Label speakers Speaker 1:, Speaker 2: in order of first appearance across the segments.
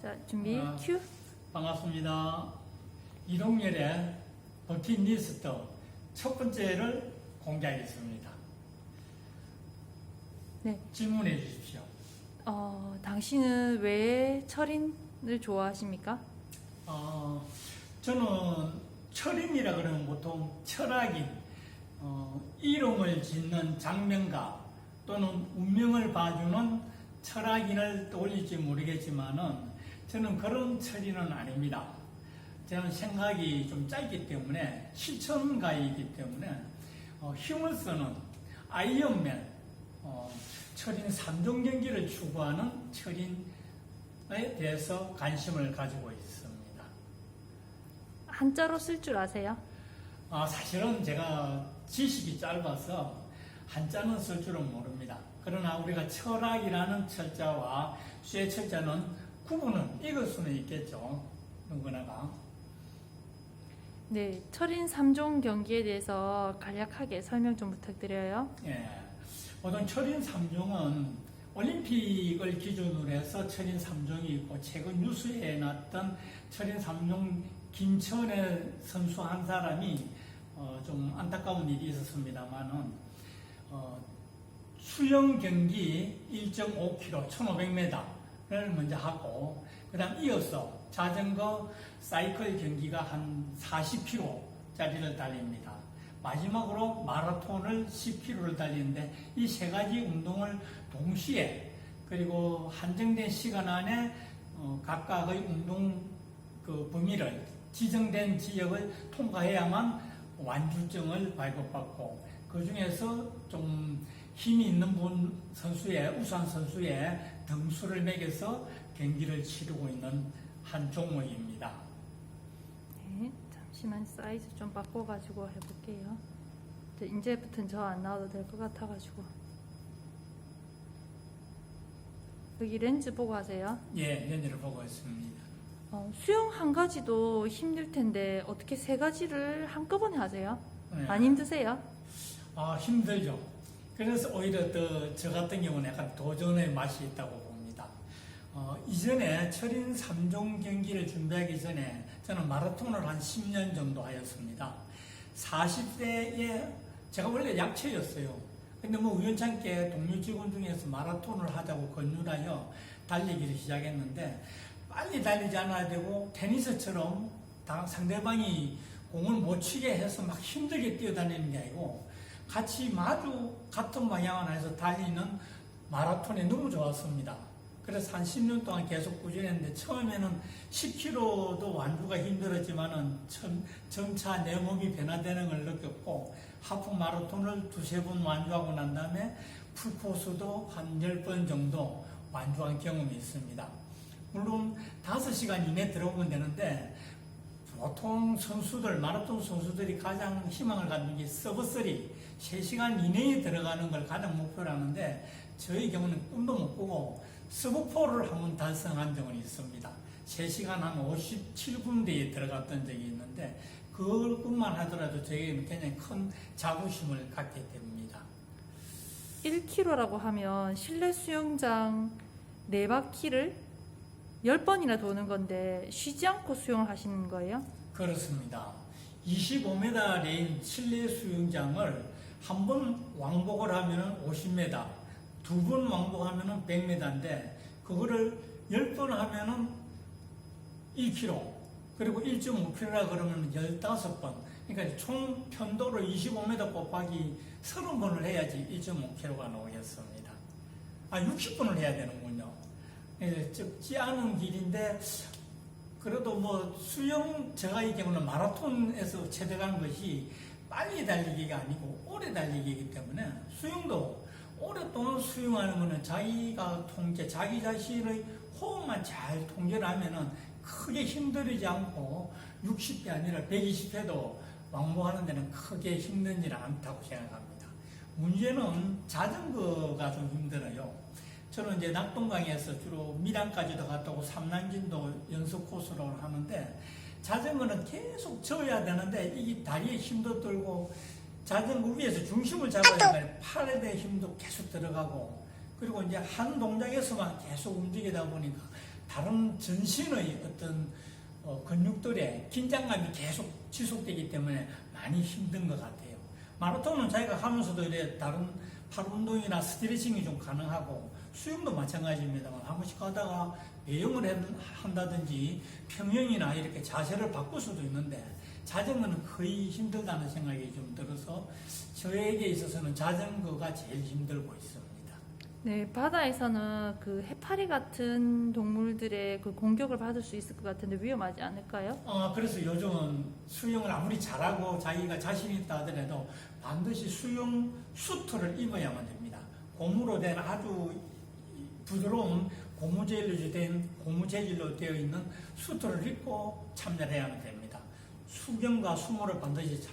Speaker 1: 자, 준비,
Speaker 2: 아,
Speaker 1: 큐.
Speaker 2: 반갑습니다. 이동열의 버킷리스트 첫 번째를 공개하겠습니다.
Speaker 1: 네.
Speaker 2: 질문해 주십시오.
Speaker 1: 당신은 왜 철인을 좋아하십니까?
Speaker 2: 저는 철인이라 그러면 보통 철학인, 이름을 짓는 장명가 또는 운명을 봐주는 철학인을 떠올릴지 모르겠지만은 저는 그런 철인은 아닙니다. 저는 생각이 좀 짧기 때문에 실천가이기 때문에 힘을 쓰는 아이언맨, 철인 3종 경기를 추구하는 철인에 대해서 관심을 가지고 있습니다.
Speaker 1: 한자로 쓸 줄 아세요?
Speaker 2: 사실은 제가 지식이 짧아서 한자는 쓸 줄은 모릅니다. 그러나 우리가 철학이라는 철자와 쇠 철자는 구분은 읽을 수는 있겠죠. 누구나가.
Speaker 1: 네, 철인 3종 경기에 대해서 간략하게 설명 좀 부탁드려요.
Speaker 2: 예. 보통 철인 3종은 올림픽을 기준으로 해서 철인 3종이 있고 최근 뉴스에 났던 철인 3종 김천의 선수 한 사람이 좀 안타까운 일이 있었습니다만은 수영 경기 1.5km 1500m를 먼저 하고 그 다음 이어서 자전거 사이클 경기가 한 40km짜리를 달립니다. 마지막으로 마라톤을 10km를 달리는데 이 세 가지 운동을 동시에 그리고 한정된 시간 안에 각각의 운동 그 범위를 지정된 지역을 통과해야만 완주증을 발급받고 그 중에서 좀 힘이 있는 분 선수의 우수한 선수의 등수를 매겨서 경기를 치르고 있는 한 종목입니다.
Speaker 1: 네, 잠시만 사이즈 좀 바꿔가지고 해볼게요. 이제부터는 저 안 나와도 될 것 같아가지고. 여기 렌즈 보고 하세요.
Speaker 2: 예, 연주를 보고 있습니다.
Speaker 1: 수영 한 가지도 힘들 텐데 어떻게 세 가지를 한꺼번에 하세요?
Speaker 2: 네.
Speaker 1: 안 힘드세요?
Speaker 2: 힘들죠. 그래서 오히려 더 저 같은 경우는 약간 도전의 맛이 있다고 봅니다. 이전에 철인 3종 경기를 준비하기 전에 저는 마라톤을 한 10년 정도 하였습니다. 40대에 제가 원래 약체였어요. 근데 뭐 우연찮게 동료 직원 중에서 마라톤을 하자고 권유하여 달리기를 시작했는데 빨리 달리지 않아야 되고 테니스처럼 상대방이 공을 못 치게 해서 막 힘들게 뛰어다니는 게 아니고 같이 마주 같은 방향을 해서 달리는 마라톤이 너무 좋았습니다. 그래서 한 10년 동안 계속 꾸준히 했는데 처음에는 10km도 완주가 힘들었지만은 점차 내 몸이 변화되는 걸 느꼈고 하프 마라톤을 두세 번 완주하고 난 다음에 풀코스도 한 10번 정도 완주한 경험이 있습니다. 물론 5시간 이내 들어오면 되는데 보통 선수들, 마라톤 선수들이 가장 희망을 갖는 게 서브3, 3시간 이내에 들어가는 걸 가장 목표로 하는데 저희 경우는 꿈도 못 꾸고 서브4를 한번 달성한 적은 있습니다. 3시간 한 57분대에 들어갔던 적이 있는데 그것뿐만 하더라도 저에게는 굉장히 큰 자부심을 갖게 됩니다.
Speaker 1: 1km라고 하면 실내 수영장 4바퀴를 10번이나 도는 건데 쉬지 않고 수영을 하시는 거예요?
Speaker 2: 그렇습니다. 25m 레인 실내 수영장을 한 번 왕복을 하면 50m, 두 번 왕복하면 100m인데 그거를 10번 하면 1km, 그리고 1.5km라 그러면 15번. 그러니까 총 편도로 25m 곱하기 30번을 해야지 1.5km가 나오겠습니다. 60번을 해야 되는군요. 적지 않은 길인데 그래도 뭐 수영 제가 이 경우는 마라톤에서 체득한 것이 빨리 달리기가 아니고 오래 달리기이기 때문에 수영도 오랫동안 수영하는 것은 자기가 자기 자신의 호흡만 잘 통제를 하면은 크게 힘들지 않고 60회 아니라 120회도 왕복하는 데는 크게 힘든 일은 않다고 생각합니다. 문제는 자전거가 좀 힘들어요. 저는 이제 낙동강에서 주로 밀양까지도 갔다 오고 삼남진도 연습 코스로 하는데 자전거는 계속 져야 되는데 이게 다리에 힘도 들고 자전거 위에서 중심을 잡아야 되니까 팔에 대한 힘도 계속 들어가고 그리고 이제 한 동작에서만 계속 움직이다 보니까 다른 전신의 어떤 근육들의 긴장감이 계속 지속되기 때문에 많이 힘든 것 같아요. 마라톤은 자기가 하면서도 이래 다른 팔 운동이나 스트레칭이 좀 가능하고 수영도 마찬가지입니다만 한 번씩 가다가 배영을 한다든지 평영이나 이렇게 자세를 바꿀 수도 있는데 자전거는 거의 힘들다는 생각이 좀 들어서 저에게 있어서는 자전거가 제일 힘들고 있습니다.
Speaker 1: 네, 바다에서는 그 해파리 같은 동물들의 그 공격을 받을 수 있을 것 같은데 위험하지 않을까요?
Speaker 2: 그래서 요즘은 수영을 아무리 잘하고 자기가 자신 있다 하더라도 반드시 수영 수트를 입어야만 됩니다. 고무로 된 아주 부드러운 고무 재질로 되어 있는 수트를 입고 참여를 해야만 됩니다. 수경과 수모를 반드시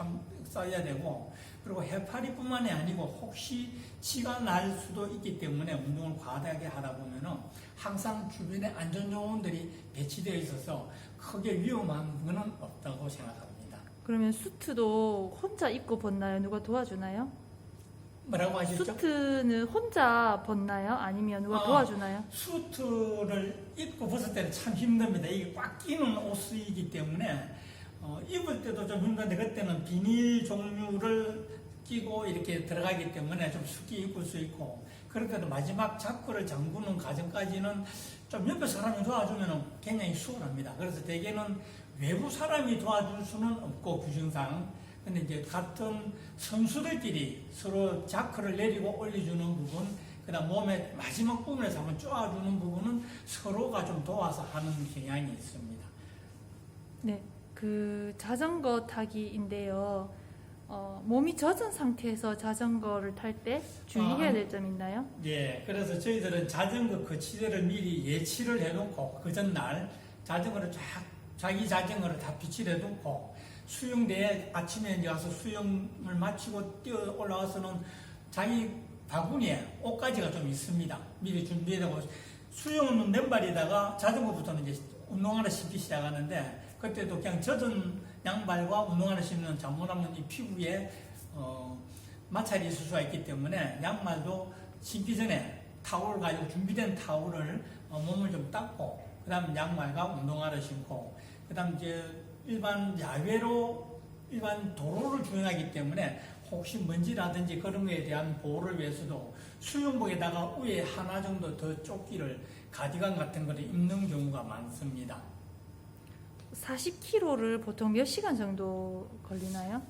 Speaker 2: 써야 되고, 그리고 해파리뿐만이 아니고 혹시 치가 날 수도 있기 때문에 운동을 과다하게 하다 보면은 항상 주변에 안전요원들이 배치되어 있어서 크게 위험한 것은 없다고 생각합니다.
Speaker 1: 그러면 수트도 혼자 입고 벗나요? 누가 도와주나요?
Speaker 2: 뭐라고 하셨죠?
Speaker 1: 수트는 혼자 벗나요? 아니면 누가 도와주나요?
Speaker 2: 수트를 입고 벗을 때는 참 힘듭니다. 이게 꽉 끼는 옷이기 때문에 입을 때도 좀 힘든데 그때는 비닐 종류를 끼고 이렇게 들어가기 때문에 좀 쉽게 입을 수 있고, 그럴 때도 마지막 자크를 잠그는 과정까지는 좀 옆에 사람이 도와주면 굉장히 수월합니다. 그래서 대개는 외부 사람이 도와줄 수는 없고 규정상, 근데 이제 같은 선수들끼리 서로 자크를 내리고 올려주는 부분, 그다음 몸의 마지막 부분에서 한번 쪼아주는 부분은 서로가 좀 도와서 하는 경향이 있습니다.
Speaker 1: 네, 그 자전거 타기인데요. 몸이 젖은 상태에서 자전거를 탈 때 주의해야 될 점 있나요?
Speaker 2: 예, 그래서 저희들은 자전거 거치대를 미리 예치를 해놓고 그 전날 자전거를 자기 자전거를 다 비치를 해놓고 수영대에 아침에 이제 와서 수영을 마치고 뛰어 올라와서는 자기 바구니에 옷가지가 좀 있습니다. 미리 준비해두고 수영은 맨발에다가 자전거부터는 이제 운동화를 신기 시작하는데, 그때도 그냥 젖은 양발과 운동화를 신는 잘못하면 이 피부에 마찰이 있을 수가 있기 때문에 양말도 신기 전에 타올 가지고 준비된 타올을 몸을 좀 닦고, 그 다음 양말과 운동화를 신고, 그 다음 이제 일반 도로를 주행하기 때문에 혹시 먼지라든지 그런 거에 대한 보호를 위해서도 수영복에다가 위에 하나 정도 더 조끼를, 가디건 같은 거를 입는 경우가 많습니다.
Speaker 1: 40km를 보통 몇 시간 정도 걸리나요?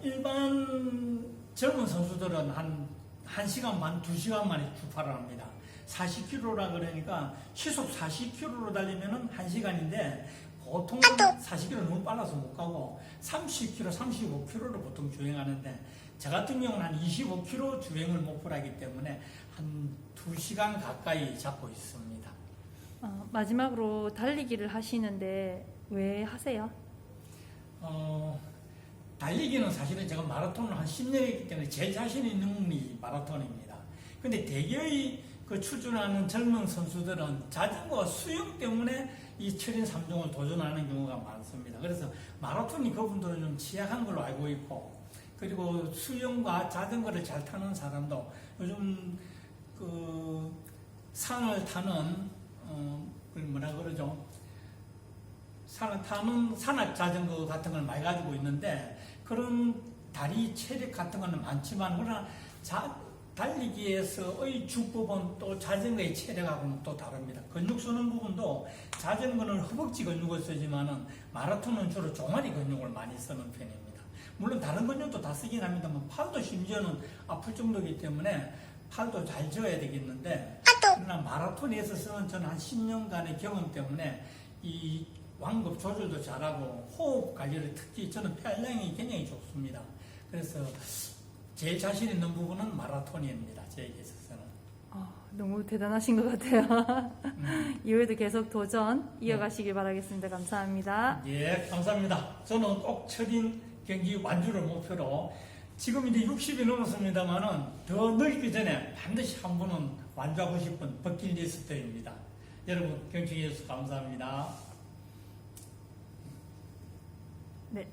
Speaker 2: 일반 젊은 선수들은 한 1시간 반, 2시간 만에 출발을 합니다. 40km라 그러니까 시속 40km로 달리면은 1시간인데 보통 40km 너무 빨라서 못 가고 30km, 35km를 보통 주행하는데, 저 같은 경우는 한 25km 주행을 목표로 하기 때문에 한 2시간 가까이 잡고 있습니다.
Speaker 1: 마지막으로 달리기를 하시는데 왜 하세요?
Speaker 2: 달리기는 사실은 제가 마라톤을 한 10년 했기 때문에 제일 자신 있는 운동이 마라톤입니다. 근데 대개의 그 출전하는 젊은 선수들은 자전거와 수영 때문에 이 철인 3종을 도전하는 경우가 많습니다. 그래서 마라톤이 그분들은 좀 취약한 걸로 알고 있고, 그리고 수영과 자전거를 잘 타는 사람도 요즘 그 산을 타는 그걸 뭐라 그러죠? 산악 자전거 같은 걸 많이 가지고 있는데, 그런 다리 체력 같은 거는 많지만, 그러나 달리기에서의 주법은 또 자전거의 체력하고는 또 다릅니다. 근육 쓰는 부분도 자전거는 허벅지 근육을 쓰지만은 마라톤은 주로 종아리 근육을 많이 쓰는 편입니다. 물론 다른 근육도 다 쓰긴 합니다만 팔도 심지어는 아플 정도이기 때문에 팔도 잘 져야 되겠는데, 그러나 마라톤에 있어서는 저는 한 10년간의 경험 때문에 이 완급 조절도 잘하고 호흡 관리를, 특히 저는 폐활량이 굉장히 좋습니다. 그래서 제일 자신 있는 부분은 마라톤입니다. 저에게 있어서는.
Speaker 1: 너무 대단하신 것 같아요. 이후에도 계속 도전 이어가시길 바라겠습니다. 감사합니다.
Speaker 2: 예, 감사합니다. 저는 꼭 철인 경기 완주를 목표로, 지금 이제 60이 넘었습니다만은 더 늙기 전에 반드시 한 번은 완주하고 싶은 버킷리스트입니다. 여러분 경청해 주셔서 감사합니다.
Speaker 1: 네.